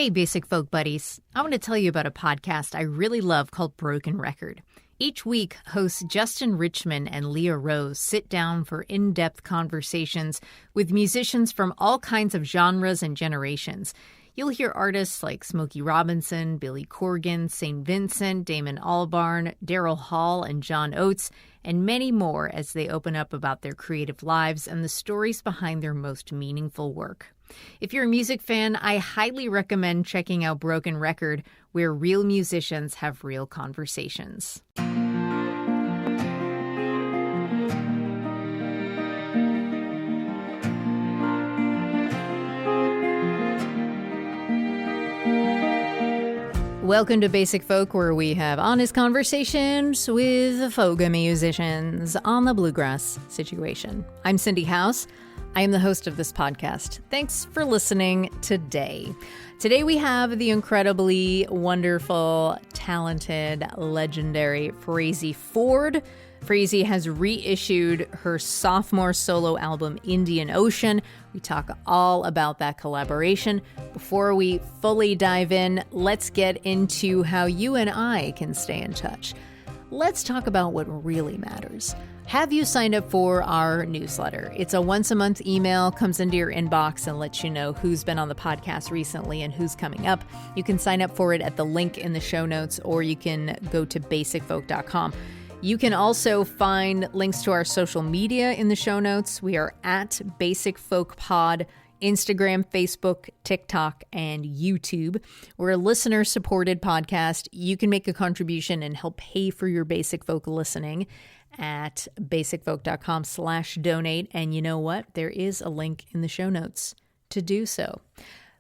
Hey, Basic Folk Buddies. I want to tell you about a podcast I really love called Broken Record. Each week, hosts Justin Richmond and Leah Rose sit down for in-depth conversations with musicians from all kinds of genres and generations. You'll hear artists like Smokey Robinson, Billy Corgan, St. Vincent, Damon Albarn, Daryl Hall, and John Oates, and many more as they open up about their creative lives and the stories behind their most meaningful work. If you're a music fan, I highly recommend checking out Broken Record, where real musicians have real conversations. Welcome to Basic Folk, where we have honest conversations with folk musicians on the bluegrass situation. I'm Cindy House. I am the host of this podcast. Thanks for listening today. Today we have the incredibly wonderful, talented, legendary Frazey Ford. Frazey has reissued her sophomore solo album, Indian Ocean. We talk all about that collaboration. Before we fully dive in, let's get into how you and I can stay in touch. Let's talk about what really matters. Have you signed up for our newsletter? It's a once-a-month email, comes into your inbox and lets you know who's been on the podcast recently and who's coming up. You can sign up for it at the link in the show notes, or you can go to basicfolk.com. You can also find links to our social media in the show notes. We are at Basic Folk Pod, Instagram, Facebook, TikTok, and YouTube. We're a listener-supported podcast. You can make a contribution and help pay for your Basic Folk listening at basicfolk.com/donate. And you know what? There is a link in the show notes to do so.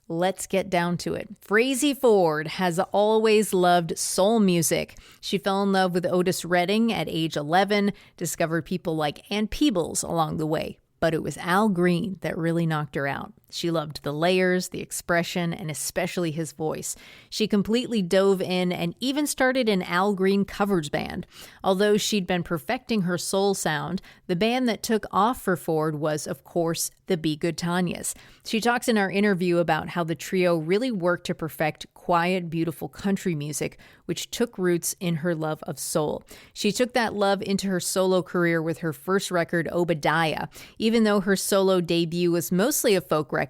Let's get down to it. Frazey Ford has always loved soul music. She fell in love with Otis Redding at age 11, discovered people like Ann Peebles along the way. But it was Al Green that really knocked her out. She loved the layers, the expression, and especially his voice. She completely dove in and even started an Al Green covers band. Although she'd been perfecting her soul sound, the band that took off for Ford was, of course, the Be Good Tanyas. She talks in our interview about how the trio really worked to perfect quiet, beautiful country music, which took roots in her love of soul. She took that love into her solo career with her first record, Obadiah. Even though her solo debut was mostly a folk record,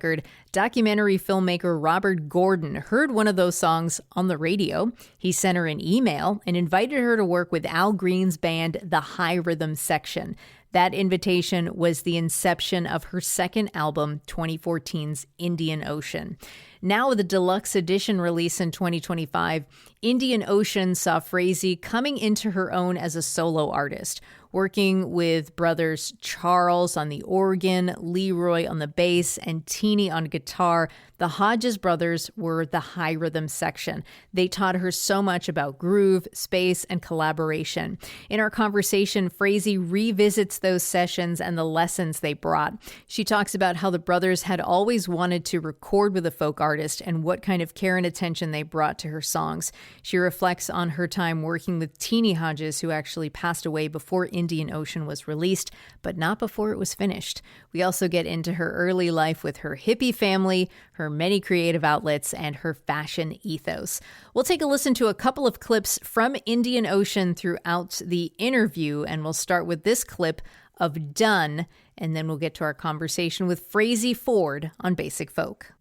documentary filmmaker Robert Gordon heard one of those songs on the radio. He sent her an email and invited her to work with Al Green's band, The High Rhythm Section. That invitation was the inception of her second album, 2014's Indian Ocean. Now with the deluxe edition release in 2025, Indian Ocean saw Frazey coming into her own as a solo artist, working with brothers Charles on the organ, Leroy on the bass, and Teenie on guitar. The Hodges brothers were the high rhythm section. They taught her so much about groove, space, and collaboration. In our conversation, Frazey revisits those sessions and the lessons they brought. She talks about how the brothers had always wanted to record with a folk artist and what kind of care and attention they brought to her songs. She reflects on her time working with Teenie Hodges, who actually passed away before Indian Ocean was released, but not before it was finished. We also get into her early life with her hippie family, her many creative outlets, and her fashion ethos. We'll take a listen to a couple of clips from Indian Ocean throughout the interview, and we'll start with this clip of Done, and then we'll get to our conversation with Frazey Ford on Basic Folk.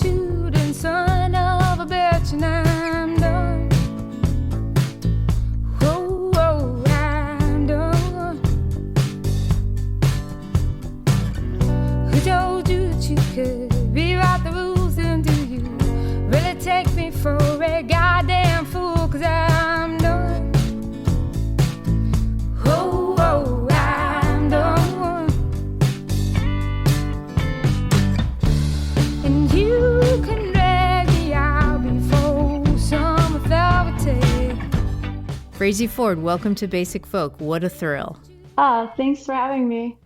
Shooting son of a bitch, and I'm done. Frazey Ford, welcome to Basic Folk. What a thrill. Thanks for having me.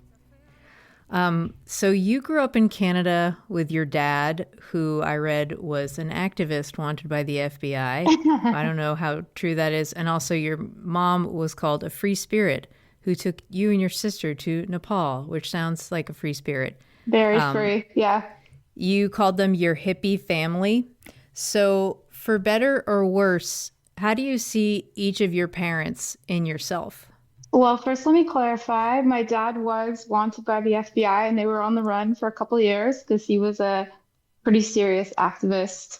So you grew up in Canada with your dad, who I read was an activist wanted by the FBI. I don't know how true that is. And also your mom was called a free spirit who took you and your sister to Nepal, which sounds like a free spirit. Very free. Yeah. You called them your hippie family. So for better or worse, how do you see each of your parents in yourself? Well, first, let me clarify. My dad was wanted by the FBI and they were on the run for a couple of years because he was a pretty serious activist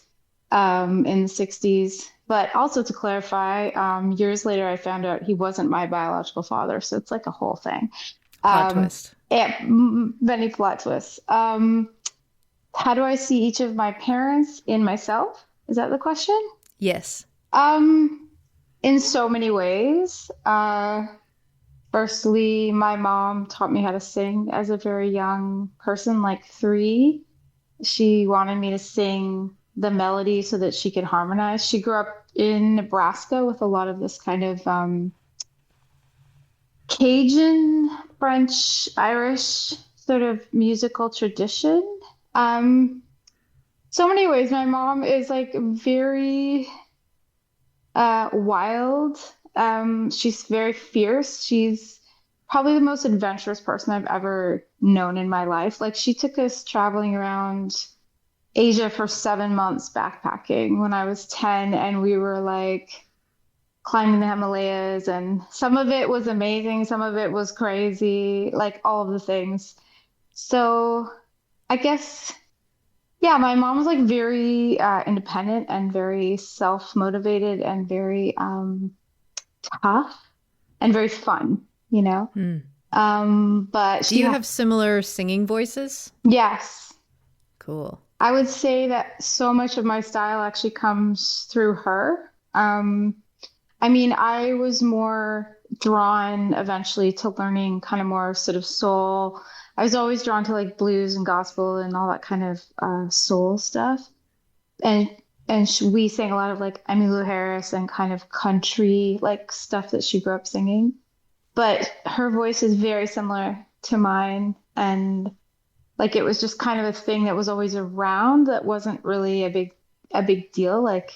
in the 60s. But also to clarify, years later, I found out he wasn't my biological father. So it's like a whole thing. Plot Um, twist. yeah, many plot twists. How do I see each of my parents in myself? Is that the question? Yes. Um, in so many ways. Firstly, my mom taught me how to sing as a very young person, like 3. She wanted me to sing the melody so that she could harmonize. She grew up in Nebraska with a lot of this kind of Cajun, French, Irish sort of musical tradition. Um, so many ways. My mom is like very wild. She's very fierce. She's probably the most adventurous person I've ever known in my life. Like she took us traveling around Asia for 7 months backpacking when I was 10, and we were like climbing the Himalayas, and some of it was amazing, some of it was crazy, like all of the things. So I guess, yeah, my mom was like very independent and very self-motivated and very tough and very fun, you know? Hmm. But Do she, you have similar singing voices? yes, Cool. I would say that so much of my style actually comes through her. I mean, I was more drawn eventually to learning kind of more sort of soul. I was always drawn to like blues and gospel and all that kind of soul stuff. And we sang a lot of like Emmylou Harris and kind of country like stuff that she grew up singing. But her voice is very similar to mine, and like it was just kind of a thing that was always around that wasn't really a big deal. Like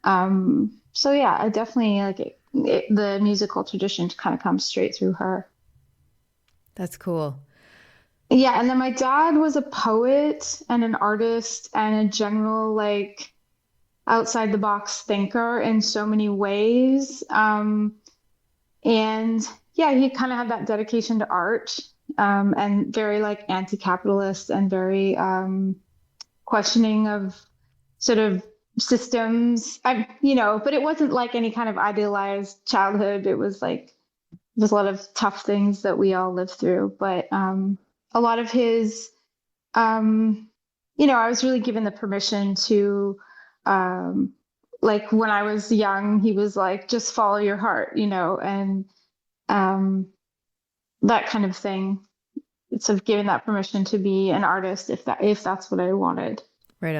so yeah, I definitely like the musical tradition kind of comes straight through her. That's cool. Yeah, and then my dad was a poet and an artist and a general like outside the box thinker in so many ways. And yeah, he kind of had that dedication to art, and very like anti-capitalist and very questioning of sort of systems. But it wasn't like any kind of idealized childhood. It was like there's a lot of tough things that we all live through. But a lot of his, I was really given the permission to, um, like when I was young, he was like, just follow your heart, and um, that kind of thing. It's sort of given that permission to be an artist if that's what I wanted. Right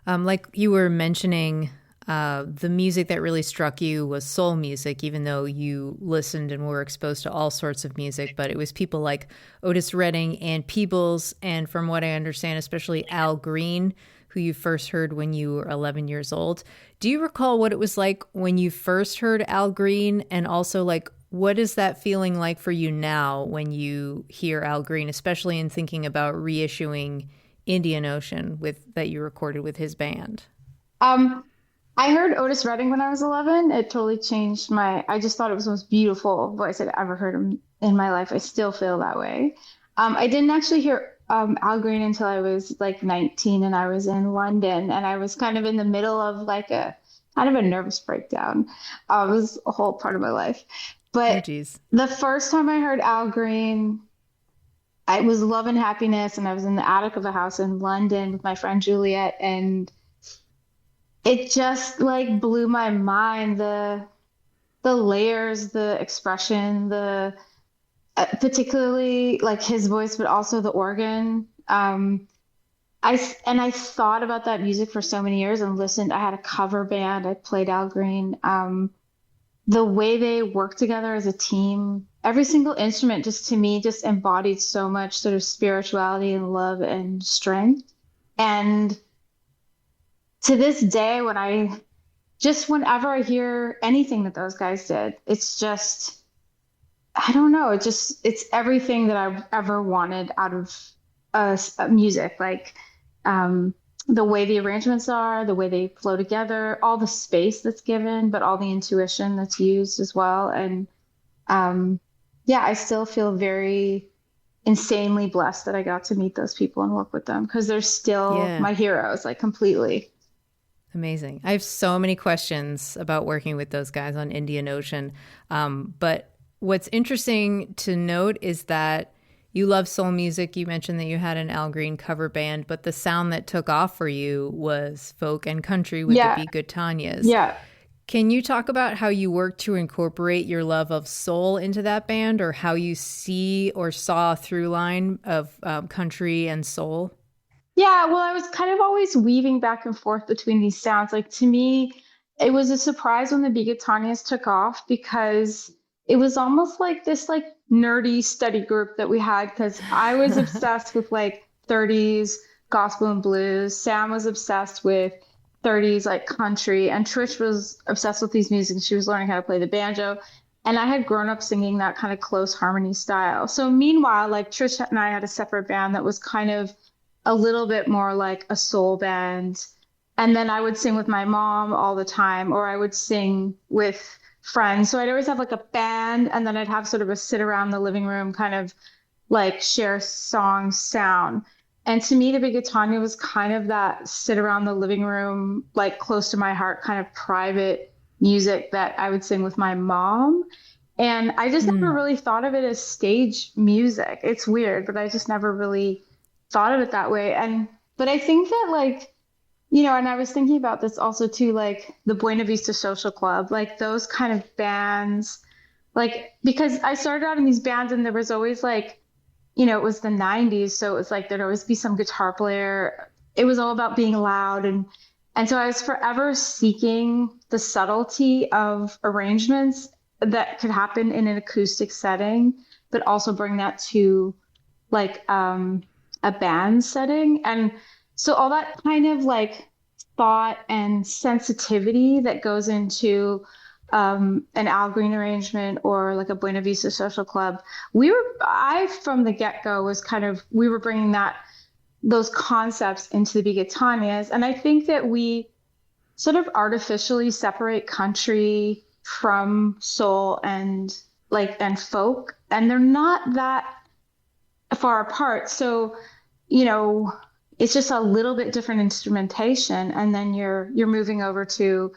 on. Like you were mentioning, the music that really struck you was soul music, even though you listened and were exposed to all sorts of music. But it was people like Otis Redding and Peebles, and from what I understand, especially Al Green, who you first heard when you were 11 years old. Do you recall what it was like when you first heard Al Green? And also, like, what is that feeling like for you now when you hear Al Green, especially in thinking about reissuing Indian Ocean with that you recorded with his band? Um, I heard Otis Redding when I was 11. It totally changed I just thought it was the most beautiful voice I'd ever heard in my life. I still feel that way. I didn't actually hear Al Green until I was like 19 and I was in London and I was kind of in the middle of like a kind of a nervous breakdown. It was a whole part of my life. Oh, But geez. the first time I heard Al Green, I was Love and Happiness, and I was in the attic of a house in London with my friend Juliet, and it just like blew my mind. The layers, the expression, the particularly like his voice, but also the organ. I thought about that music for so many years and listened. I had a cover band. I played Al Green. the way they work together as a team, every single instrument just to me just embodied so much sort of spirituality and love and strength. And to this day, whenever I hear anything that those guys did, it's just, I don't know, it's everything that I've ever wanted out of music. Like, um, the way the arrangements are, the way they flow together, all the space that's given, but all the intuition that's used as well. And um, yeah, I still feel very insanely blessed that I got to meet those people and work with them because they're still Yeah. my heroes, like completely. Amazing. I have so many questions about working with those guys on Indian Ocean. But what's interesting to note is that you love soul music. You mentioned that you had an Al Green cover band, but the sound that took off for you was folk and country with the Yeah, Be Good Tanyas. yeah. Can you talk about how you work to incorporate your love of soul into that band, or how you see or saw a through line of country and soul? Yeah, well, I was kind of always weaving back and forth between these sounds. Like to me, it was a surprise when the Bigatanias took off because it was almost like this like nerdy study group that we had because I was obsessed with like 30s gospel and blues. Sam was obsessed with 30s like country, and Trish was obsessed with these music. She was learning how to play the banjo. And I had grown up singing that kind of close harmony style. So meanwhile, like Trish and I had a separate band that was kind of a little bit more like a soul band. And then I would sing with my mom all the time, or I would sing with friends. So I'd always have like a band, and then I'd have sort of a sit around the living room kind of like share song sound. And to me, the Big Tanya was kind of that sit around the living room, like close to my heart, kind of private music that I would sing with my mom. And I just never Mm. really thought of it as stage music. It's weird, but I just never really thought of it that way. But I think that like, and I was thinking about this also too, like the Buena Vista Social Club, like those kind of bands, like because I started out in these bands and there was always like, it was the 90s, so it was like there'd always be some guitar player. It was all about being loud and so I was forever seeking the subtlety of arrangements that could happen in an acoustic setting, but also bring that to like a band setting. And so all that kind of like thought and sensitivity that goes into an Al Green arrangement or like a Buena Vista Social Club, I from the get-go was kind of, we were bringing those concepts into the Bigatanias. And I think that we sort of artificially separate country from soul and folk, and they're not that far apart. So, you know, it's just a little bit different instrumentation, and then you're moving over to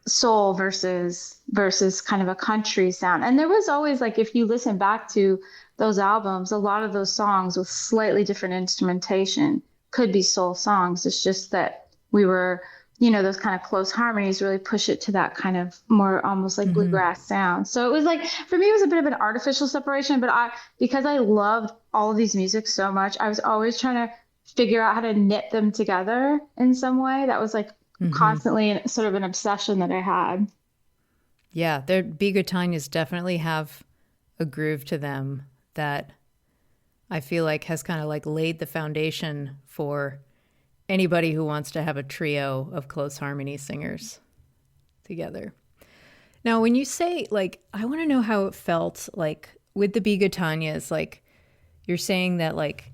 soul versus kind of a country sound. And there was always like, if you listen back to those albums, a lot of those songs with slightly different instrumentation could be soul songs. It's just that we were, those kind of close harmonies really push it to that kind of more almost like Hmm. bluegrass sound. So it was like, for me, it was a bit of an artificial separation, but because I loved all of these music so much, I was always trying to figure out how to knit them together in some way. That was like Hmm. constantly sort of an obsession that I had. Yeah, their Bigotanias definitely have a groove to them that I feel like has kind of like laid the foundation for anybody who wants to have a trio of close harmony singers together. Now, when you say like, I want to know how it felt like with the Bigotanias, like you're saying that like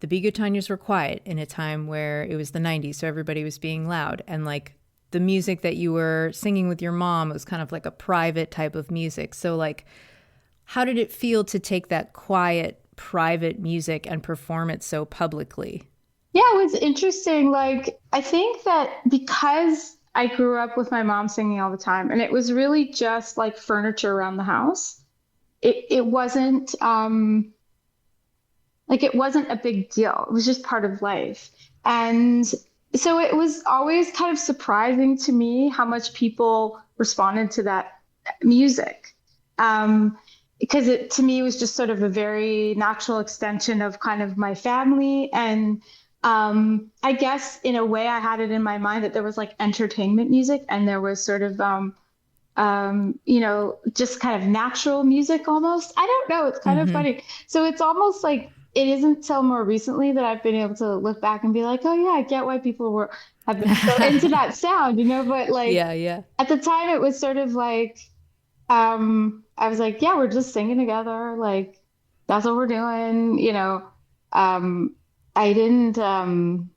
the Bigotanias were quiet in a time where it was the 90s, so everybody was being loud. And like the music that you were singing with your mom was kind of like a private type of music. So, like, how did it feel to take that quiet, private music and perform it so publicly? Yeah, it was interesting. Like, I think that because I grew up with my mom singing all the time, and it was really just like furniture around the house. It wasn't like it wasn't a big deal. It was just part of life. And so it was always kind of surprising to me how much people responded to that music. Because it to me was just sort of a very natural extension of kind of my family. And I guess in a way I had it in my mind that there was like entertainment music and there was sort of just kind of natural music almost. I don't know. It's kind of Hmm. funny. So it's almost like it isn't until more recently that I've been able to look back and be like, oh yeah, I get why people have been so into that sound, But like Yeah, yeah. at the time, it was sort of like, I was like, yeah, we're just singing together. Like that's what we're doing. Um, I didn't, um,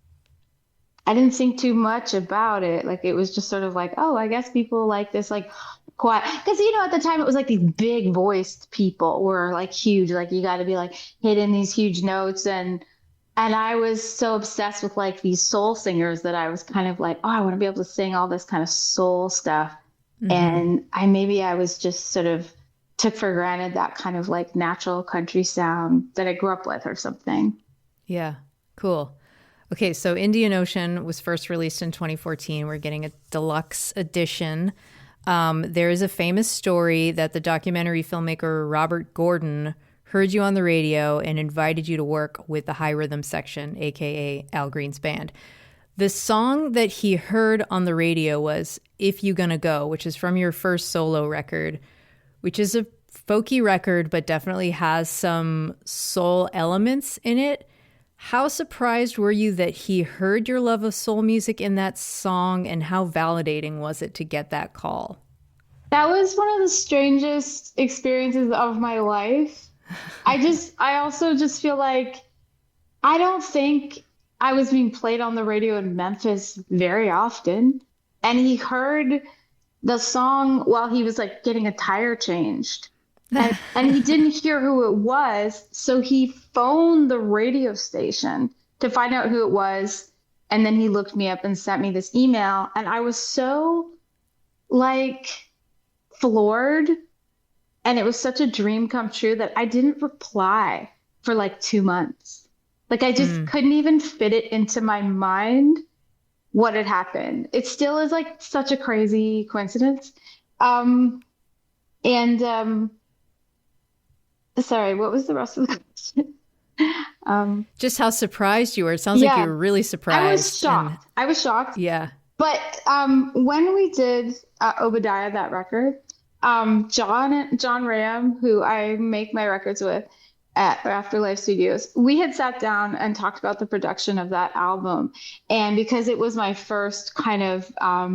I didn't think too much about it. Like it was just sort of like, oh, I guess people like this, like quiet. Because at the time it was like these big voiced people were like huge. Like you got to be like hitting these huge notes, and I was so obsessed with like these soul singers that I was kind of like, oh, I want to be able to sing all this kind of soul stuff. Hmm. And I was just sort of took for granted that kind of like natural country sound that I grew up with or something. Yeah, cool. Okay, so Indian Ocean was first released in 2014. We're getting a deluxe edition. There is a famous story that the documentary filmmaker Robert Gordon heard you on the radio and invited you to work with the High Rhythm section, aka Al Green's band. The song that he heard on the radio was If You Gonna Go, which is from your first solo record, which is a folky record, but definitely has some soul elements in it. How surprised were you that he heard your love of soul music in that song, and how validating was it to get that call? That was one of the strangest experiences of my life. I also just feel like I don't think I was being played on the radio in Memphis very often. And he heard the song while he was like getting a tire changed. And he didn't hear who it was, so he phoned the radio station to find out who it was. And then he looked me up and sent me this email. And I was so like floored. And it was such a dream come true that I didn't reply for like 2 months. Like I just Mm. couldn't even fit it into my mind what had happened. It still is like such a crazy coincidence. Um, and Sorry, what was the rest of the question? Um, Just how surprised you were. It sounds like you yeah, were really I was surprised. And shocked. I was shocked. yeah. But when we did Obadiah, that record, John Ram, who I make my records with at Afterlife Studios, we had sat down and talked about the production of that album. And because it was my first kind of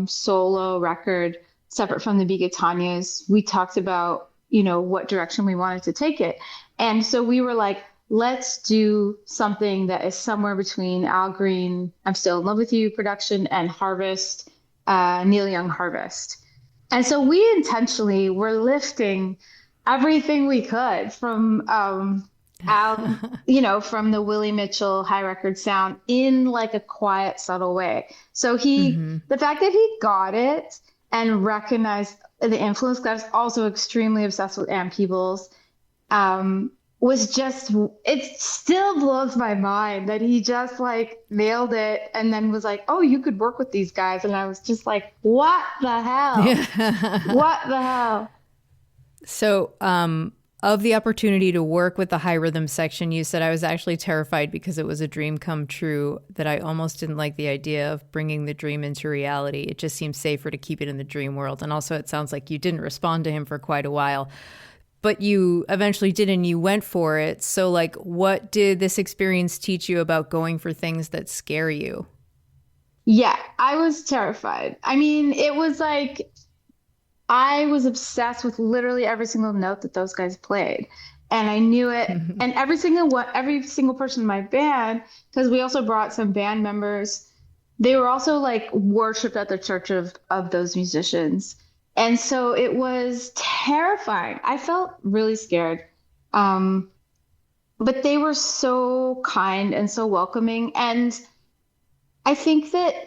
solo record, separate from the Bigatanias, we talked about, what direction we wanted to take it. And so we were like, let's do something that is somewhere between Al Green, I'm Still in Love with You production, and Harvest, Neil Young Harvest. And so we intentionally were lifting everything we could from Al, from the Willie Mitchell high record sound in like a quiet, subtle way. So Hmm. the fact that he got it and recognized the influence, 'cause I was also extremely obsessed with Ann Peebles, was just, it still blows my mind that he just like nailed it and then was like, oh, you could work with these guys. And I was just like, what the hell? Yeah. What the hell? So, of the opportunity to work with the High Rhythm section, you said I was actually terrified because it was a dream come true, that I almost didn't like the idea of bringing the dream into reality. It just seems safer to keep it in the dream world. And also, it sounds like you didn't respond to him for quite a while, but you eventually did and you went for it. So, like, what did this experience teach you about going for things that scare you? Yeah, I was terrified. I mean, it was like I was obsessed with literally every single note that those guys played. And I knew it. And every single person in my band, because we also brought some band members, they were also like worshipped at the church of those musicians. And so it was terrifying. I felt really scared. Um, but they were so kind and so welcoming. And I think that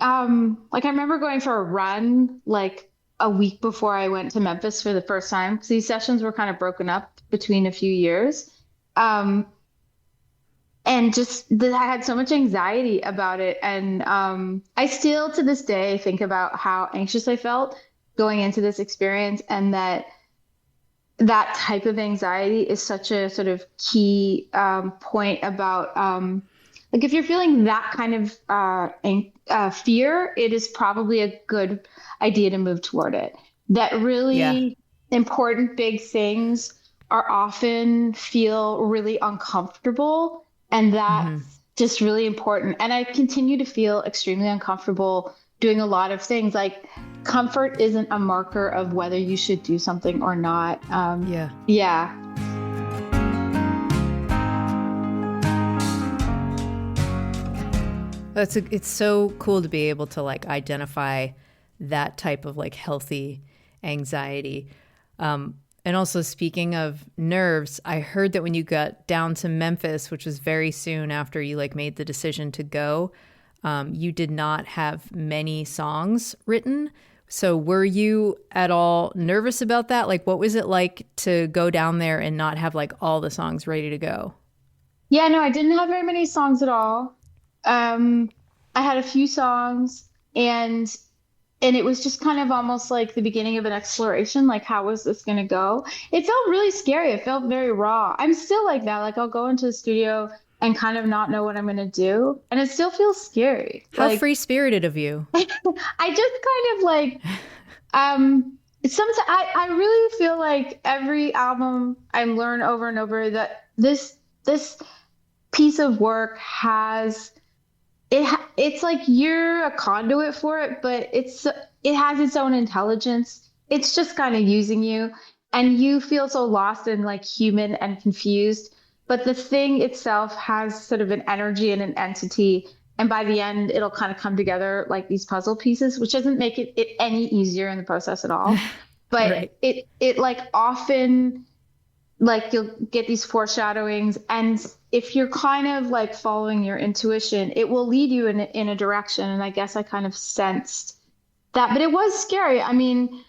like I remember going for a run like a week before I went to Memphis for the first time because these sessions were kind of broken up between a few years. Um, and just that I had so much anxiety about it. And I still to this day think about how anxious I felt going into this experience and that type of anxiety is such a sort of key point about like if you're feeling that kind of fear, it is probably a good idea to move toward it. that Yeah. really important big things are often feel really uncomfortable. And Hmm. that's just really important. And I continue to feel extremely uncomfortable doing a lot of things. Like comfort isn't a marker of whether you should do something or not. Yeah. Yeah. It's so cool to be able to like identify that type of like healthy anxiety. And also speaking of nerves, I heard that when you got down to Memphis, which was very soon after you like made the decision to go, you did not have many songs written. So were you at all nervous about that? Like what was it like to go down there and not have like all the songs ready to go? Yeah, no, I didn't have very many songs at all. Um, I had a few songs and and it was just kind of almost like the beginning of an exploration, like how was this going to go? It felt really scary. It felt very raw. I'm still like that. Like I'll go into the studio and kind of not know what I'm going to do, and it still feels scary. How Like free spirited of you. I just kind of like sometimes I really feel like every album I learn over and over that this piece of work has it's like you're a conduit for it, but it has its own intelligence. It's just kind of using you, and you feel so lost and like human and confused. But the thing itself has sort of an energy and an entity, and by the end, it'll kind of come together like these puzzle pieces, which doesn't make it any easier in the process at all. But Right. it like often like you'll get these foreshadowings, and if you're kind of like following your intuition it will lead you in a direction, and I guess I kind of sensed that, but it was scary. I mean,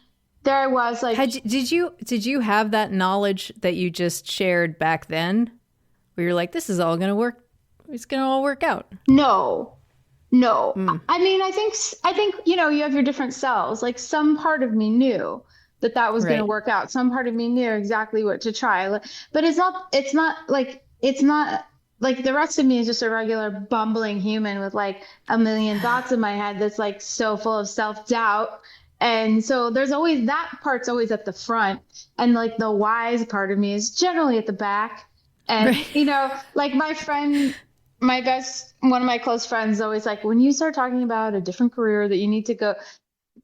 there I was like, Did you have that knowledge that you just shared back then, where you're like, this is all gonna work? It's gonna all work out. no, no. Mm, I mean, I think you know, you have your different selves. Like some part of me knew that that was going to right. work out. Some part of me knew exactly what to try. But it's not like the rest of me is just a regular bumbling human with like a million thoughts in my head that's like so full of self-doubt. And so there's always that part's always at the front, and like the wise part of me is generally at the back. And Right. you know, like my friend, one of my close friends, is always like, when you start talking about a different career that you need to go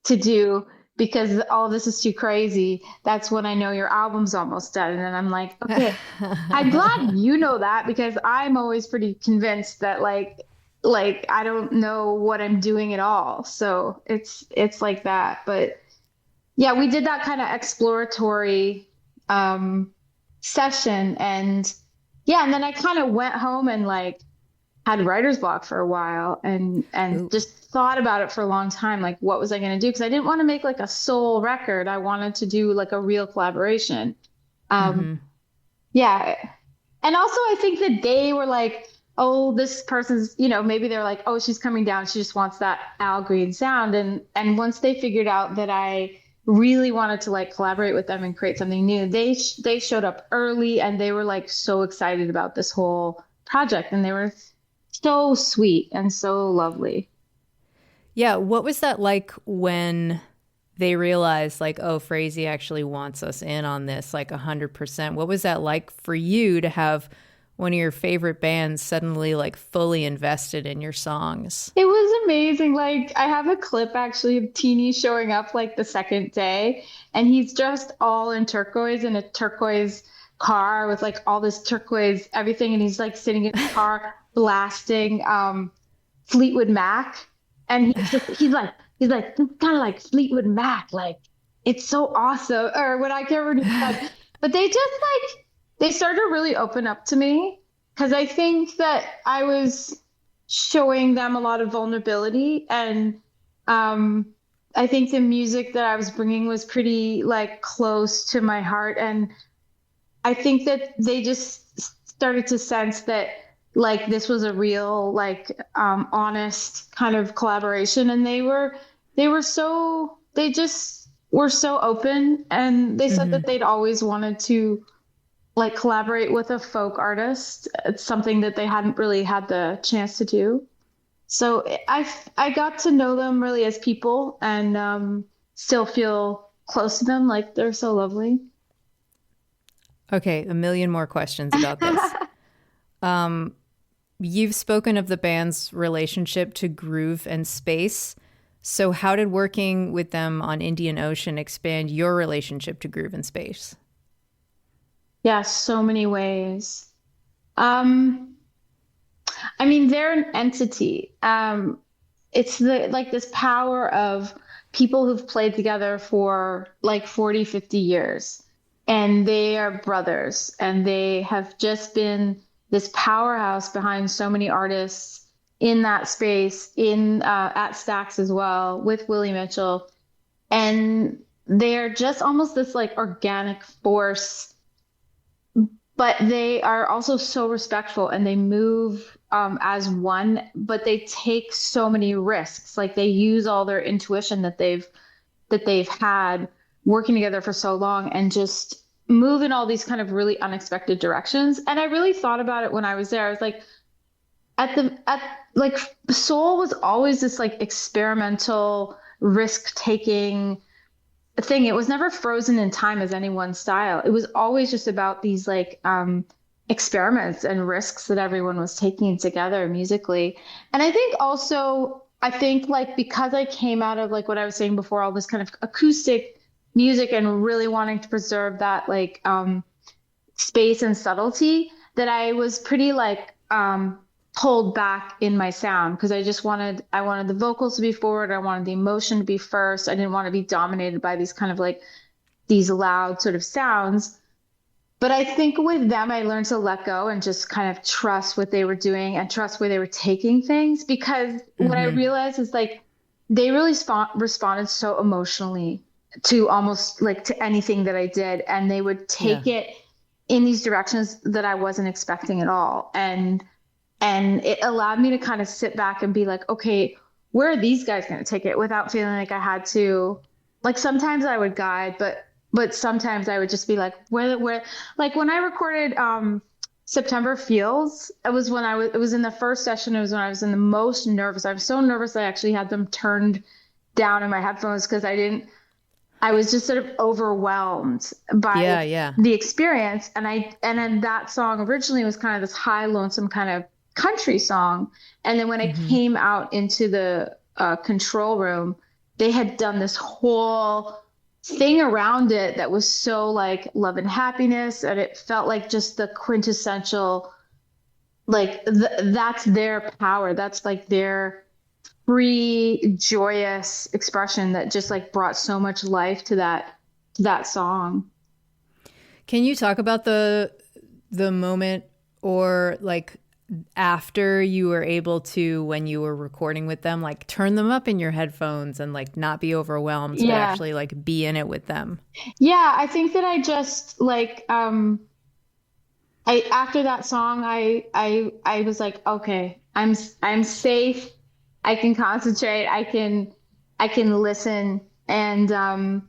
to do because all this is too crazy, that's when I know your album's almost done. And I'm like, okay, I'm glad you know that, because I'm always pretty convinced that like I don't know what I'm doing at all. So it's like that. But yeah, we did that kind of exploratory um session, and yeah, and then I kind of went home and like had writer's block for a while, and Ooh. just thought about it for a long time, like what was I going to do, because I didn't want to make like a sole record. I wanted to do like a real collaboration. um Mm-hmm. yeah, and also I think that they were like, oh, this person's, you know, maybe they're like, oh, she's coming down, she just wants that Al Green sound. And once they figured out that I really wanted to like collaborate with them and create something new, they showed up early, and they were like so excited about this whole project, and they were so sweet and so lovely. Yeah. What was that like when they realized, like, oh, Frazey actually wants us in on this, like 100%? What was that like for you to have one of your favorite bands suddenly like fully invested in your songs? It was amazing. Like I have a clip actually of Teenie showing up like the second day, and he's dressed all in turquoise in a turquoise car with like all this turquoise everything, and he's like sitting in the car blasting Fleetwood Mac, and he's like kind of like Fleetwood Mac, like it's so awesome. Or when I can't remember, but they just like they started to really open up to me, because I think that I was showing them a lot of vulnerability, and um I think the music that I was bringing was pretty like close to my heart, and I think that they just started to sense that like this was a real like honest kind of collaboration, and they just were so open, and they said Mm-hmm. that they'd always wanted to like collaborate with a folk artist. It's something that they hadn't really had the chance to do. So I got to know them really as people, and still feel close to them. Like they're so lovely. Okay, a million more questions about this. You've spoken of the band's relationship to groove and space. So how did working with them on Indian Ocean expand your relationship to groove and space? Yeah, so many ways. Um, I mean, they're an entity. It's the like this power of people who've played together for like 40, 50 years. And they are brothers, and they have just been this powerhouse behind so many artists in that space, in at Stax as well, with Willie Mitchell. And they're just almost this like organic force, but they are also so respectful and they move as one, but they take so many risks. Like they use all their intuition that they've had working together for so long and just move in all these kind of really unexpected directions. And I really thought about it when I was there. I was like, at like soul was always this like experimental, risk-taking thing. It was never frozen in time as any one style. It was always just about these like experiments and risks that everyone was taking together musically. And I think like because I came out of like what I was saying before, all this kind of acoustic music and really wanting to preserve that like space and subtlety, that I was pretty like pulled back in my sound because I wanted the vocals to be forward, I wanted the emotion to be first. I didn't want to be dominated by these kind of like these loud sort of sounds. But I think with them, I learned to let go and just kind of trust what they were doing and trust where they were taking things. Because what I realized is like they really responded so emotionally to almost like to anything that I did. And they would take it in these directions that I wasn't expecting at all. And it allowed me to kind of sit back and be like, okay, where are these guys going to take it without feeling like I had to, like sometimes I would guide, but sometimes I would just be like, where, like when I recorded September Feels, it was in the first session. It was when I was in the most nervous. I was so nervous I actually had them turned down in my headphones because I was just sort of overwhelmed by the experience. And then that song originally was kind of this high, lonesome kind of country song. And then when I came out into the control room, they had done this whole thing around it that was so like love and happiness, and it felt like just the quintessential like that's their power, that's like their free joyous expression that just like brought so much life to that song. Can you talk about the moment or like after you were able to, when you were recording with them, like turn them up in your headphones and like not be overwhelmed, but actually like be in it with them? Yeah, I think that I just like I after that song I was like, okay, I'm safe. I can concentrate. I can listen. And and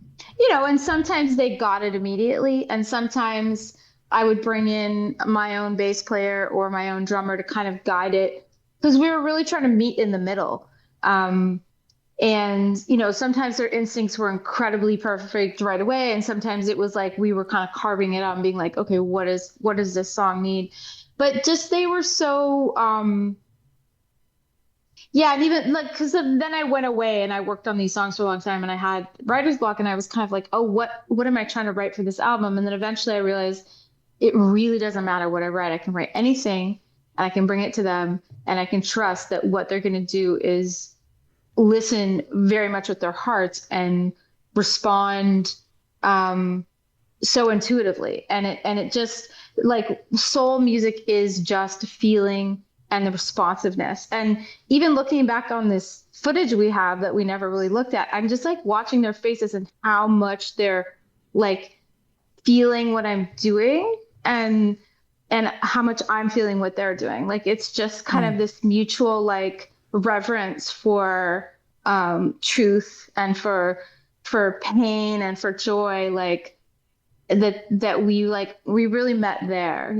sometimes they got it immediately, and sometimes I would bring in my own bass player or my own drummer to kind of guide it because we were really trying to meet in the middle. And sometimes their instincts were incredibly perfect right away, and sometimes it was like we were kind of carving it out and being like, okay, what does this song need? But just they were so yeah, and even like because then I went away and I worked on these songs for a long time, and I had writer's block, and I was kind of like, oh, what am I trying to write for this album? And then eventually I realized it really doesn't matter what I write. I can write anything and I can bring it to them, and I can trust that what they're going to do is listen very much with their hearts and respond so intuitively. And it just like soul music is just feeling and the responsiveness. And even looking back on this footage we have that we never really looked at, I'm just like watching their faces and how much they're like feeling what I'm doing and how much I'm feeling what they're doing. Like it's just kind of this mutual like reverence for truth and for pain and for joy, like that we really met there.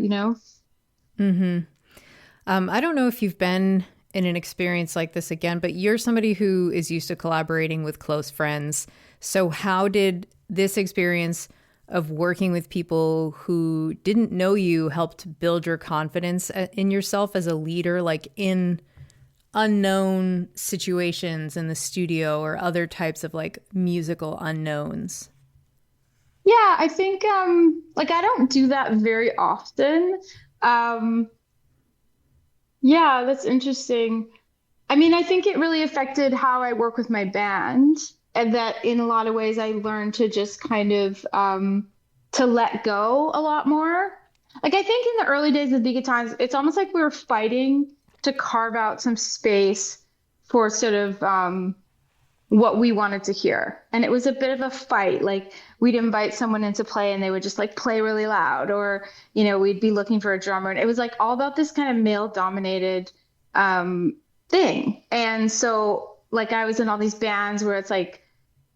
I don't know if you've been in an experience like this again, but you're somebody who is used to collaborating with close friends. So how did this experience of working with people who didn't know you help to build your confidence in yourself as a leader, like in unknown situations in the studio or other types of like musical unknowns? Yeah, I think like I don't do that very often. Um yeah, that's interesting. I mean, I think it really affected how I work with my band, and that in a lot of ways I learned to just kind of to let go a lot more. Like I think in the early days of the Good Times, it's almost like we were fighting to carve out some space for sort of what we wanted to hear. And it was a bit of a fight. Like we'd invite someone into play and they would just like play really loud, or, we'd be looking for a drummer. And it was like all about this kind of male dominated thing. And so like I was in all these bands where it's like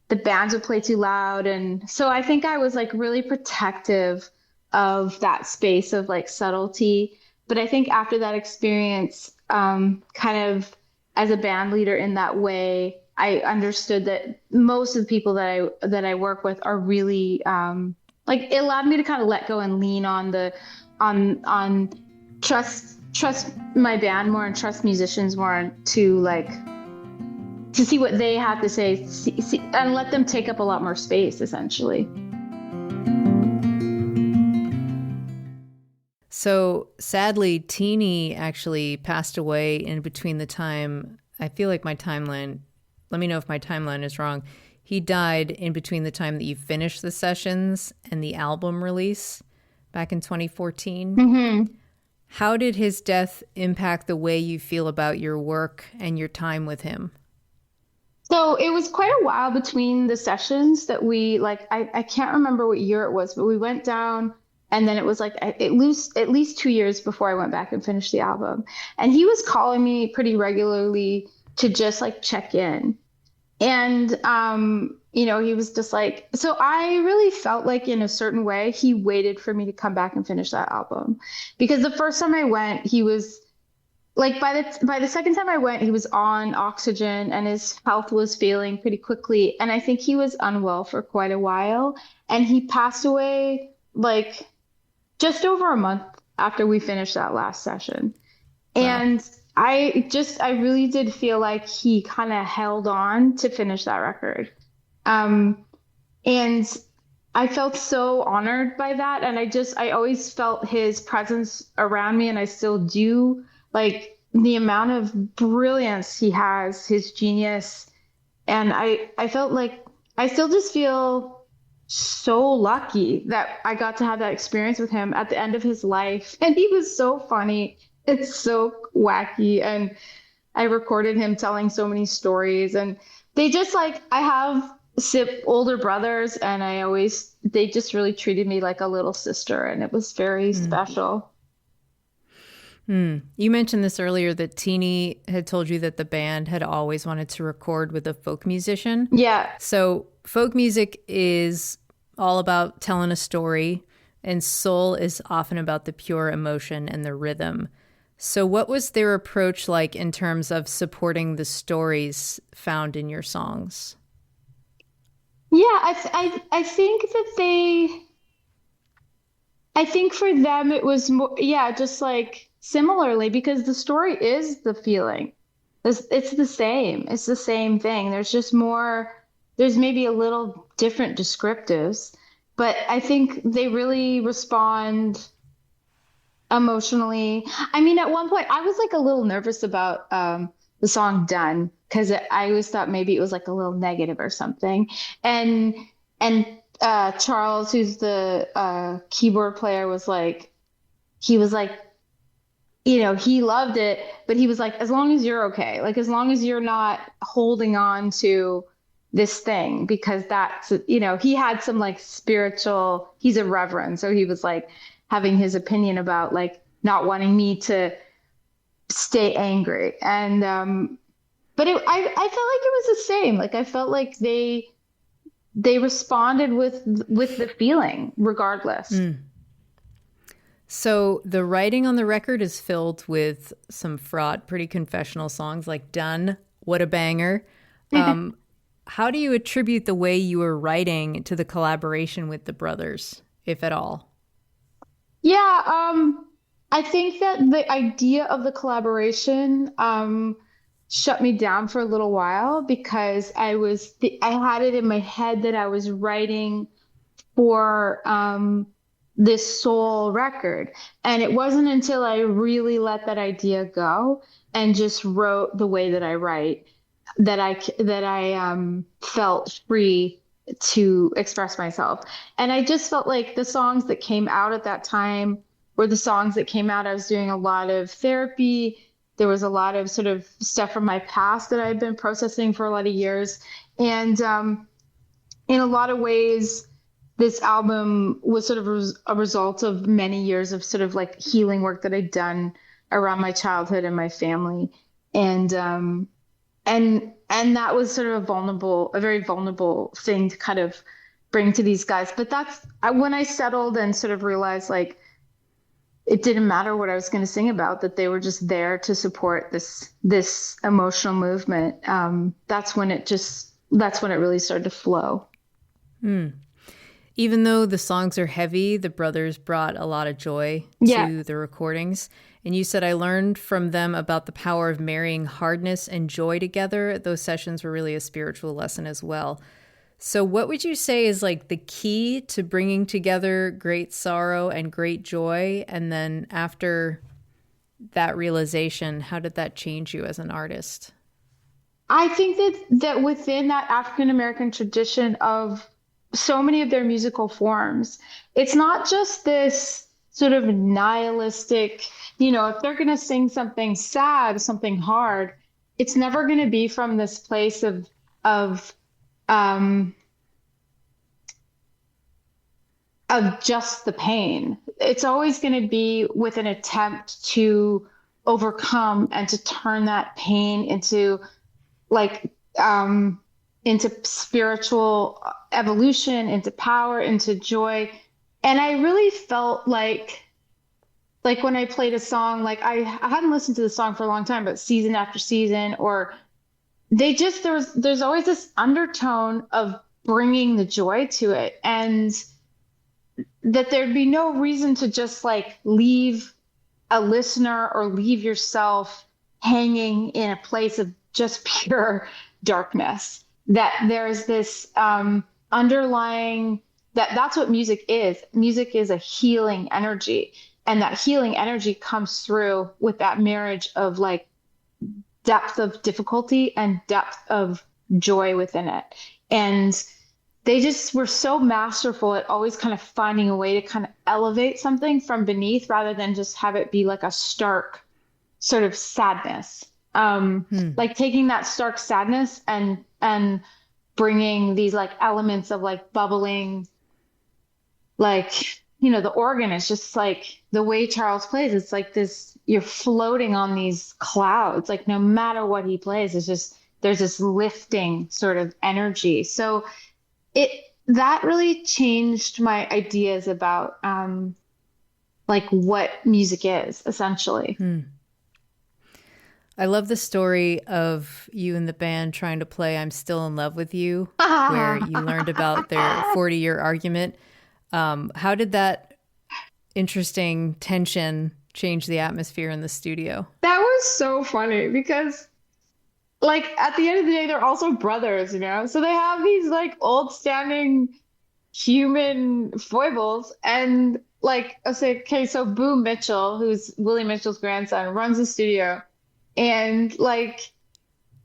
the bands would play too loud. And so I think I was like really protective of that space of like subtlety. But I think after that experience, kind of as a band leader in that way, I understood that most of the people that I work with are really like it allowed me to kind of let go and lean on the on trust my band more and trust musicians more to like to see what they have to say, and let them take up a lot more space essentially. So sadly, Teenie actually passed away in between the time, I feel like my timeline, let me know if my timeline is wrong. He died in between the time that you finished the sessions and the album release back in 2014. Mm-hmm. How did his death impact the way you feel about your work and your time with him? So it was quite a while between the sessions that we like, I can't remember what year it was, but we went down and then it was like at least 2 years before I went back and finished the album. And he was calling me pretty regularly to just like check in. And he was just like, so I really felt like in a certain way he waited for me to come back and finish that album. Because the first time I went, he was like by the second time I went, he was on oxygen and his health was failing pretty quickly. And I think he was unwell for quite a while. And he passed away like just over a month after we finished that last session. Wow. And I really did feel like he kind of held on to finish that record. Um, and I felt so honored by that. And I always felt his presence around me, and I still do, like the amount of brilliance he has, his genius. And I felt like I still just feel so lucky that I got to have that experience with him at the end of his life. And he was so funny. It's so wacky. And I recorded him telling so many stories. And they just like, I have older brothers, and they just really treated me like a little sister. And it was very special. You mentioned this earlier that Teenie had told you that the band had always wanted to record with a folk musician. Yeah. So folk music is all about telling a story, and soul is often about the pure emotion and the rhythm. So what was their approach like in terms of supporting the stories found in your songs? Yeah, I think I think for them it was more, yeah, just like similarly, because the story is the feeling. It's the same. It's the same thing. There's just more, there's maybe a little different descriptives, but I think they really respond emotionally. I mean, at one point I was like a little nervous about the song Done, because I always thought maybe it was like a little negative or something. And Charles, who's the keyboard player, he was like, he loved it, but he was like, as long as you're okay, like as long as you're not holding on to this thing, because that's, he had some like spiritual, he's a reverend. So he was like having his opinion about like not wanting me to stay angry. And, but I felt like it was the same. Like I felt like they responded with the feeling regardless. So the writing on the record is filled with some fraught, pretty confessional songs like Done, What a Banger. How do you attribute the way you were writing to the collaboration with the brothers, if at all? Yeah, I think that the idea of the collaboration shut me down for a little while because I had it in my head that I was writing for this soul record. And it wasn't until I really let that idea go and just wrote the way that I write that I felt free to express myself. And I just felt like the songs that came out at that time were the songs that came out. I was doing a lot of therapy. There was a lot of sort of stuff from my past that I've been processing for a lot of years. And in a lot of ways, this album was sort of a result of many years of sort of like healing work that I'd done around my childhood and my family. And and that was sort of a very vulnerable thing to kind of bring to these guys. But when I settled and sort of realized like it didn't matter what I was going to sing about, that they were just there to support this emotional movement. That's when it really started to flow. Hmm. Even though the songs are heavy, the brothers brought a lot of joy to the recordings. And you said, I learned from them about the power of marrying hardness and joy together. Those sessions were really a spiritual lesson as well. So what would you say is like the key to bringing together great sorrow and great joy? And then after that realization, how did that change you as an artist? I think that within that African American tradition of so many of their musical forms, it's not just this sort of nihilistic, if they're going to sing something sad, something hard, it's never going to be from this place of um of just the pain. It's always going to be with an attempt to overcome and to turn that pain like into spiritual evolution, into power, into joy. And I really felt like when I played a song, like I hadn't listened to the song for a long time, but season after season, or there's always this undertone of bringing the joy to it, and that there'd be no reason to just like leave a listener or leave yourself hanging in a place of just pure darkness. That there's this underlying that's what music is. Music is a healing energy, and that healing energy comes through with that marriage of like depth of difficulty and depth of joy within it. And they just were so masterful at always kind of finding a way to kind of elevate something from beneath rather than just have it be like a stark sort of sadness. Like taking that stark sadness and bringing these like elements of like bubbling, like, the organ is just like the way Charles plays. It's like this, you're floating on these clouds. Like no matter what he plays, there's this lifting sort of energy. So that really changed my ideas about like what music is essentially. I love the story of you and the band trying to play I'm Still in Love with You, where you learned about their 40-year argument. How did that interesting tension change the atmosphere in the studio? That was so funny because like at the end of the day, they're also brothers, So they have these like old standing human foibles. And like, I'll say, okay, so Boo Mitchell, who's Willie Mitchell's grandson, runs the studio. And like,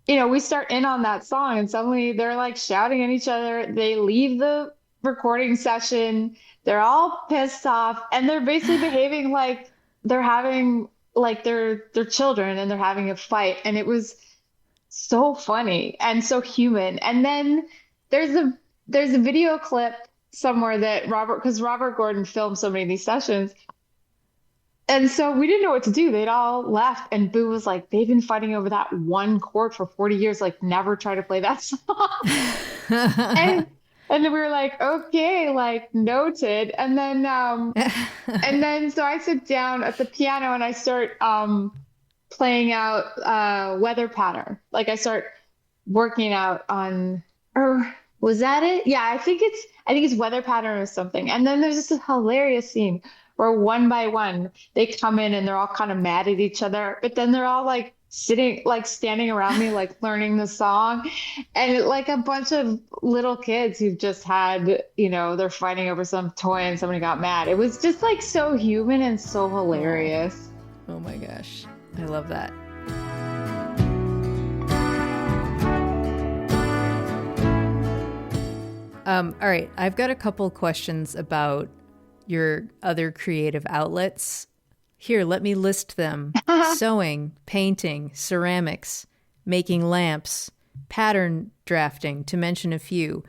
we start in on that song and suddenly they're like shouting at each other. They leave the recording session. They're all pissed off and they're basically behaving like they're having like they're children and they're having a fight. And it was so funny and so human. And then there's a video clip somewhere that because Robert Gordon filmed so many of these sessions. And so we didn't know what to do. They'd all left. And Boo was like, they've been fighting over that one chord for 40 years. Like, never try to play that song. and And then we were like, okay, like noted. And then so I sit down at the piano and I start playing out weather pattern. Like I start working out on, or was that it? Yeah, I think it's weather pattern or something. And then there's this hilarious scene where one by one they come in and they're all kind of mad at each other, but then they're all like sitting, like standing around me, like learning the song, and like a bunch of little kids who've just had, they're fighting over some toy and somebody got mad. It was just like so human and so Oh, hilarious. oh my gosh. I love that. All right, I've got a couple questions about your other creative outlets. Here, let me list them: sewing, painting, ceramics, making lamps, pattern drafting, to mention a few.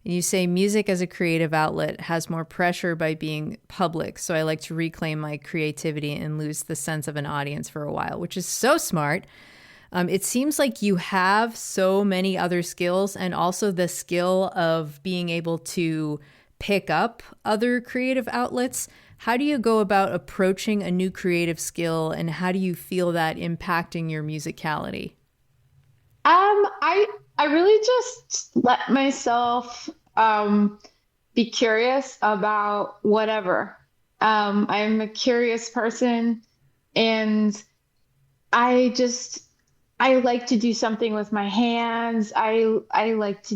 And you say music as a creative outlet has more pressure by being public, so I like to reclaim my creativity and lose the sense of an audience for a while, which is so smart. It seems like you have so many other skills and also the skill of being able to pick up other creative outlets. How do you go about approaching a new creative skill and how do you feel that impacting your musicality? I really just let myself be curious about whatever. I'm a curious person, and I just I like to do something with my hands. I like to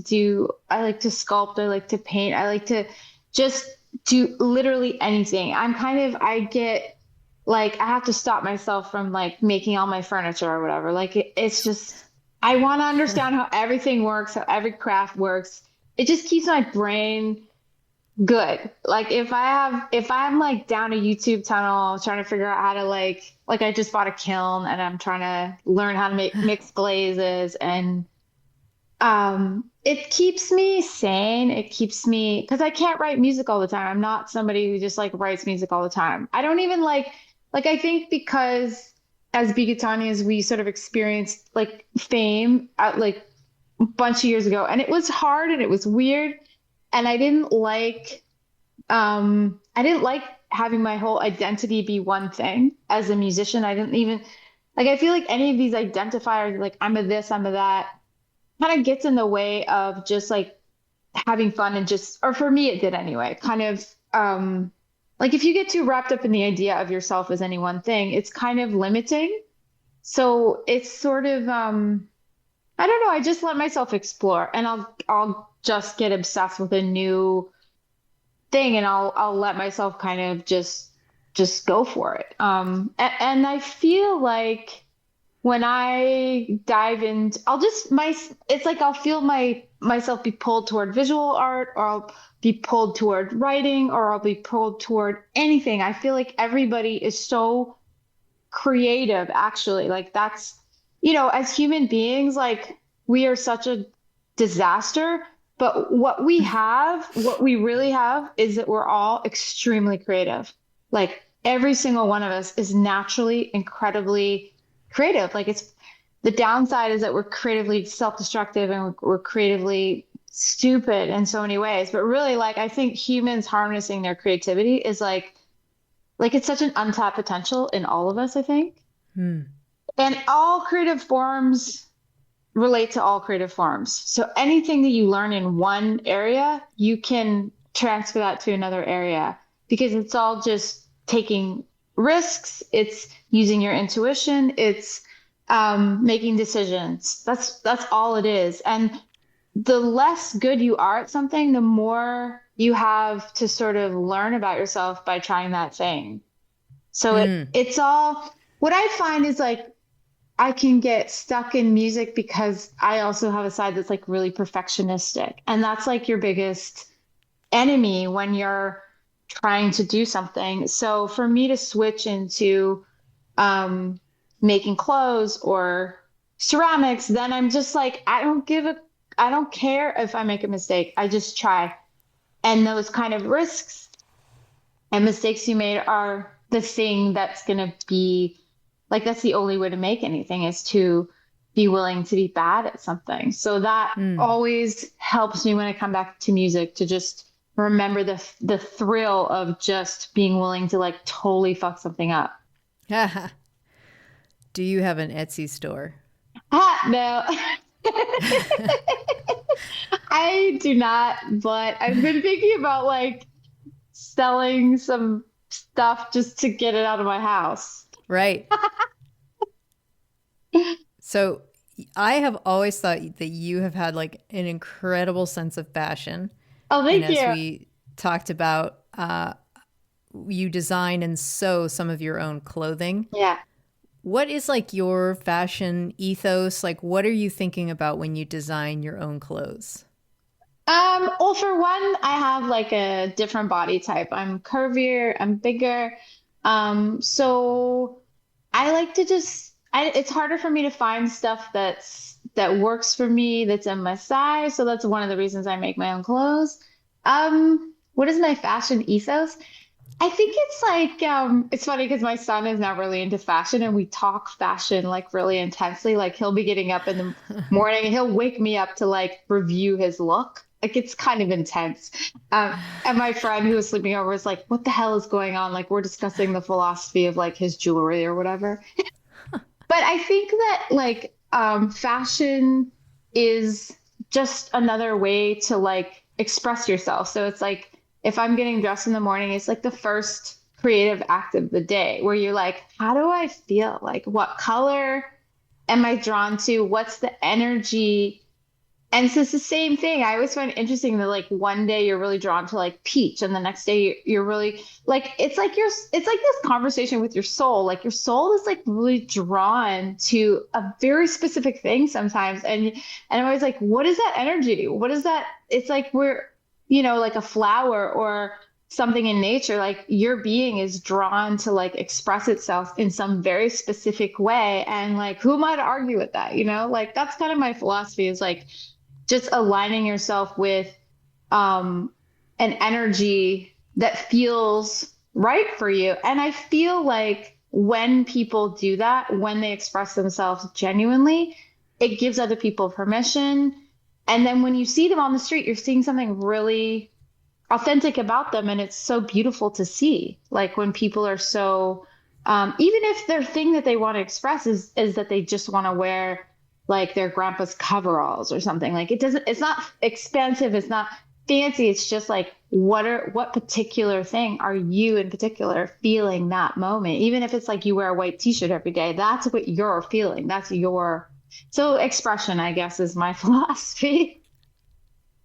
sculpt, I like to paint, I like to just do literally anything. I get like I have to stop myself from like making all my furniture or whatever. Like it's just I want to understand how everything works, how every craft works. It just keeps my brain good. Like if I'm like down a YouTube tunnel trying to figure out how to like I just bought a kiln and I'm trying to learn how to make mix glazes, and it keeps me sane. It keeps me, because I can't write music all the time. I'm not somebody who just like writes music all the time. I don't even like I think because as Bigatanias we sort of experienced like fame at like a bunch of years ago, and it was hard and it was weird, and I didn't like having my whole identity be one thing as a musician. I didn't even like I feel like any of these identifiers, like I'm a this, I'm a that, kind of gets in the way of just like having fun and just, or for me it did anyway, kind of like if you get too wrapped up in the idea of yourself as any one thing, it's kind of limiting. So it's sort of I don't know, I just let myself explore, and I'll just get obsessed with a new thing, and I'll let myself kind of just go for it. And I feel like when I dive into, it's like I'll feel myself be pulled toward visual art, or I'll be pulled toward writing, or I'll be pulled toward anything. I feel like everybody is so creative, actually. Like that's, as human beings, like we are such a disaster. But what we really have is that we're all extremely creative. Like every single one of us is naturally incredibly creative. Like it's the downside is that we're creatively self-destructive and we're creatively stupid in so many ways. But really, like I think humans harnessing their creativity is like it's such an untapped potential in all of us, I think. Hmm. And all creative forms relate to all creative forms. So anything that you learn in one area, you can transfer that to another area, because it's all just taking risks. It's using your intuition. It's making decisions. That's all it is. And the less good you are at something, the more you have to sort of learn about yourself by trying that thing. So Mm. it's all what I find is like I can get stuck in music because I also have a side that's like really perfectionistic. And that's like your biggest enemy when you're trying to do something. So for me to switch into um, making clothes or ceramics, then I'm just like, I don't care if I make a mistake. I just try. And those kind of risks and mistakes you made are the thing that's going to be like, that's the only way to make anything is to be willing to be bad at something. So that Mm. always helps me when I come back to music to just remember the thrill of just being willing to like totally fuck something up. Do you have an Etsy store? Ah, no. I do not, but I've been thinking about like selling some stuff just to get it out of my house. Right. So I have always thought that you have had like an incredible sense of fashion. Oh, And thank as you. we talked about, you design and sew some of your own clothing. Yeah. What is like your fashion ethos? Like, what are you thinking about when you design your own clothes? Well, for one, I have like a different body type. I'm curvier, I'm bigger. So I like to it's harder for me to find stuff that works for me, that's in my size. So that's one of the reasons I make my own clothes. What is my fashion ethos? I think it's like it's funny because my son is now really into fashion and we talk fashion like really intensely. Like he'll be getting up in the morning and he'll wake me up to like review his look. Like it's kind of intense. And my friend who was sleeping over was like, "What the hell is going on?" Like we're discussing the philosophy of like his jewelry or whatever. But I think that like fashion is just another way to like express yourself. So it's like if I'm getting dressed in the morning, it's like the first creative act of the day where you're like, how do I feel? Like what color am I drawn to? What's the energy? And so it's the same thing. I always find it interesting that like one day you're really drawn to like peach, and the next day you're really like it's like this conversation with your soul. Like your soul is like really drawn to a very specific thing sometimes. And I'm always like, what is that energy? What is that? It's like we're, like a flower or something in nature, like your being is drawn to like express itself in some very specific way. And like who am I to argue with that? Like that's kind of my philosophy is like just aligning yourself with um, an energy that feels right for you. And I feel like when people do that, when they express themselves genuinely, it gives other people permission. And then when you see them on the street, you're seeing something really authentic about them. And it's so beautiful to see. Like when people are so, even if their thing that they want to express is that they just want to wear like their grandpa's coveralls or something. Like it's not expensive, it's not fancy. It's just like what particular thing are you in particular feeling that moment? Even if it's like you wear a white t-shirt every day, that's what you're feeling. That's your so expression, I guess, is my philosophy.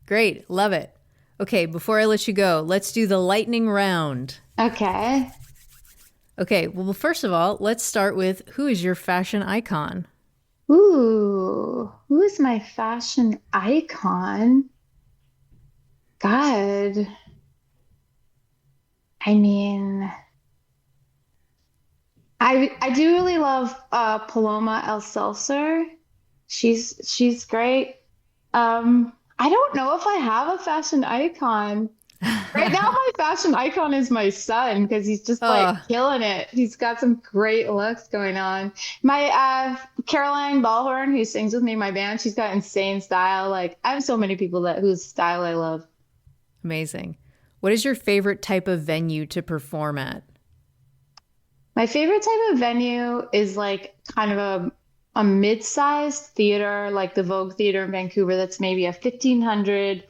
Great. Love it. Okay, before I let you go, let's do the lightning round. Okay. Okay, well, first of all, let's start with who is your fashion icon? Ooh, who is my fashion icon? God. I mean, I do really love Paloma El Seltzer. She's great. I don't know if I have a fashion icon. Right now, my fashion icon is my son because he's just like Oh, killing it. He's got some great looks going on. My Caroline Ballhorn, who sings with me in my band, she's got insane style. Like I have so many people that whose style I love. amazing. What is your favorite type of venue to perform at? My favorite type of venue is like kind of a mid-sized theater, like the Vogue Theater in Vancouver. That's maybe a 1,500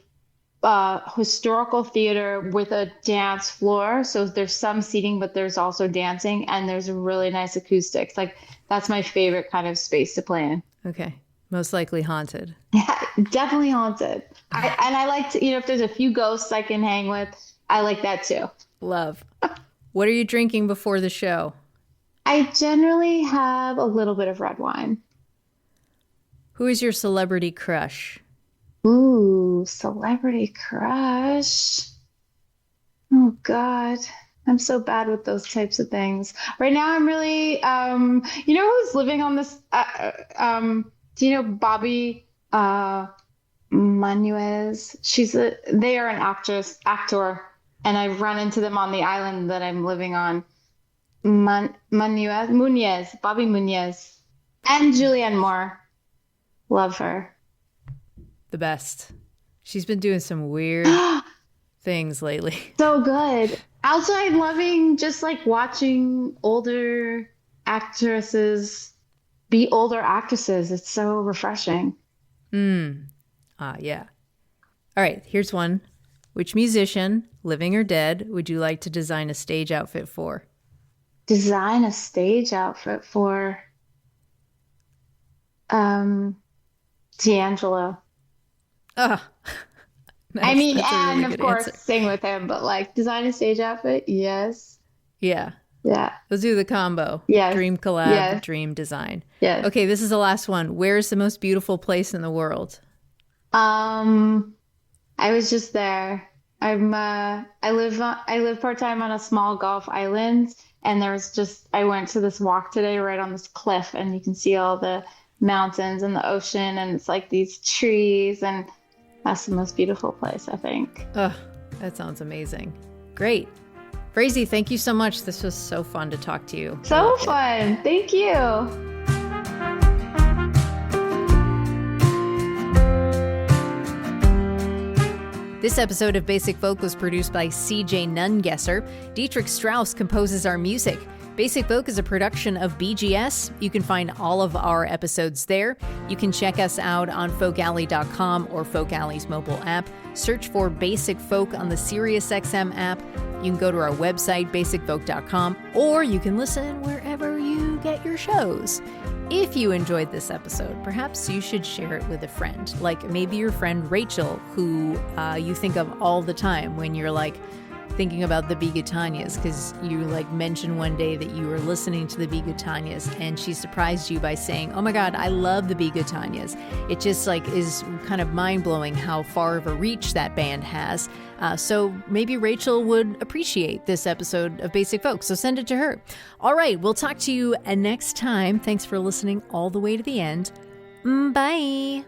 historical theater with a dance floor. So there's some seating, but there's also dancing, and there's really nice acoustics. Like that's my favorite kind of space to play in. Okay, most likely haunted. Yeah, definitely haunted. I like to, if there's a few ghosts I can hang with, I like that too. Love. What are you drinking before the show? I generally have a little bit of red wine. Who is your celebrity crush? Ooh, celebrity crush. Oh God, I'm so bad with those types of things. Right now, I'm really, who's living on this? Do you know Bobby Manuez? They are an actor, and I've run into them on the island that I'm living on. Bobby Munez, and Julianne Moore. Love her. The best. She's been doing some weird things lately. So good. Also, I'm loving just like watching older actresses be older actresses. It's so refreshing. Yeah. All right, here's one. Which musician, living or dead, would you like to design a stage outfit for? Design a stage outfit for D'Angelo. Oh, I nice. mean, That's a and really of good course, answer. sing with him, but like design a stage outfit, yes. Yeah. Yeah. Let's do the combo. Yes. Dream collab, Yes. dream design. Yes. Okay, this is the last one. Where is the most beautiful place in the world? I was just there. I live part-time on a small Gulf island, and I went to this walk today right on this cliff, and you can see all the mountains and the ocean, and it's like these trees, and that's the most beautiful place, I think. Oh, that sounds amazing. Great. Frazey, thank you so much. This was so fun to talk to you. So fun. Thank you. This episode of Basic Folk was produced by CJ Nungesser. Dietrich Strauss composes our music. Basic Folk is a production of BGS. You can find all of our episodes there. You can check us out on folkalley.com or Folk Alley's mobile app. Search for Basic Folk on the SiriusXM app. You can go to our website, basicfolk.com, or you can listen wherever you get your shows. If you enjoyed this episode, perhaps you should share it with a friend, like maybe your friend Rachel, who you think of all the time when you're like thinking about the Bigatanias, because you like mentioned one day that you were listening to the Bigatanias and she surprised you by saying, "Oh my God, I love the Bigatanias." It just like is kind of mind-blowing how far of a reach that band has. So maybe Rachel would appreciate this episode of Basic Folk, so send it to her. All right, we'll talk to you next time. Thanks for listening all the way to the end. Bye.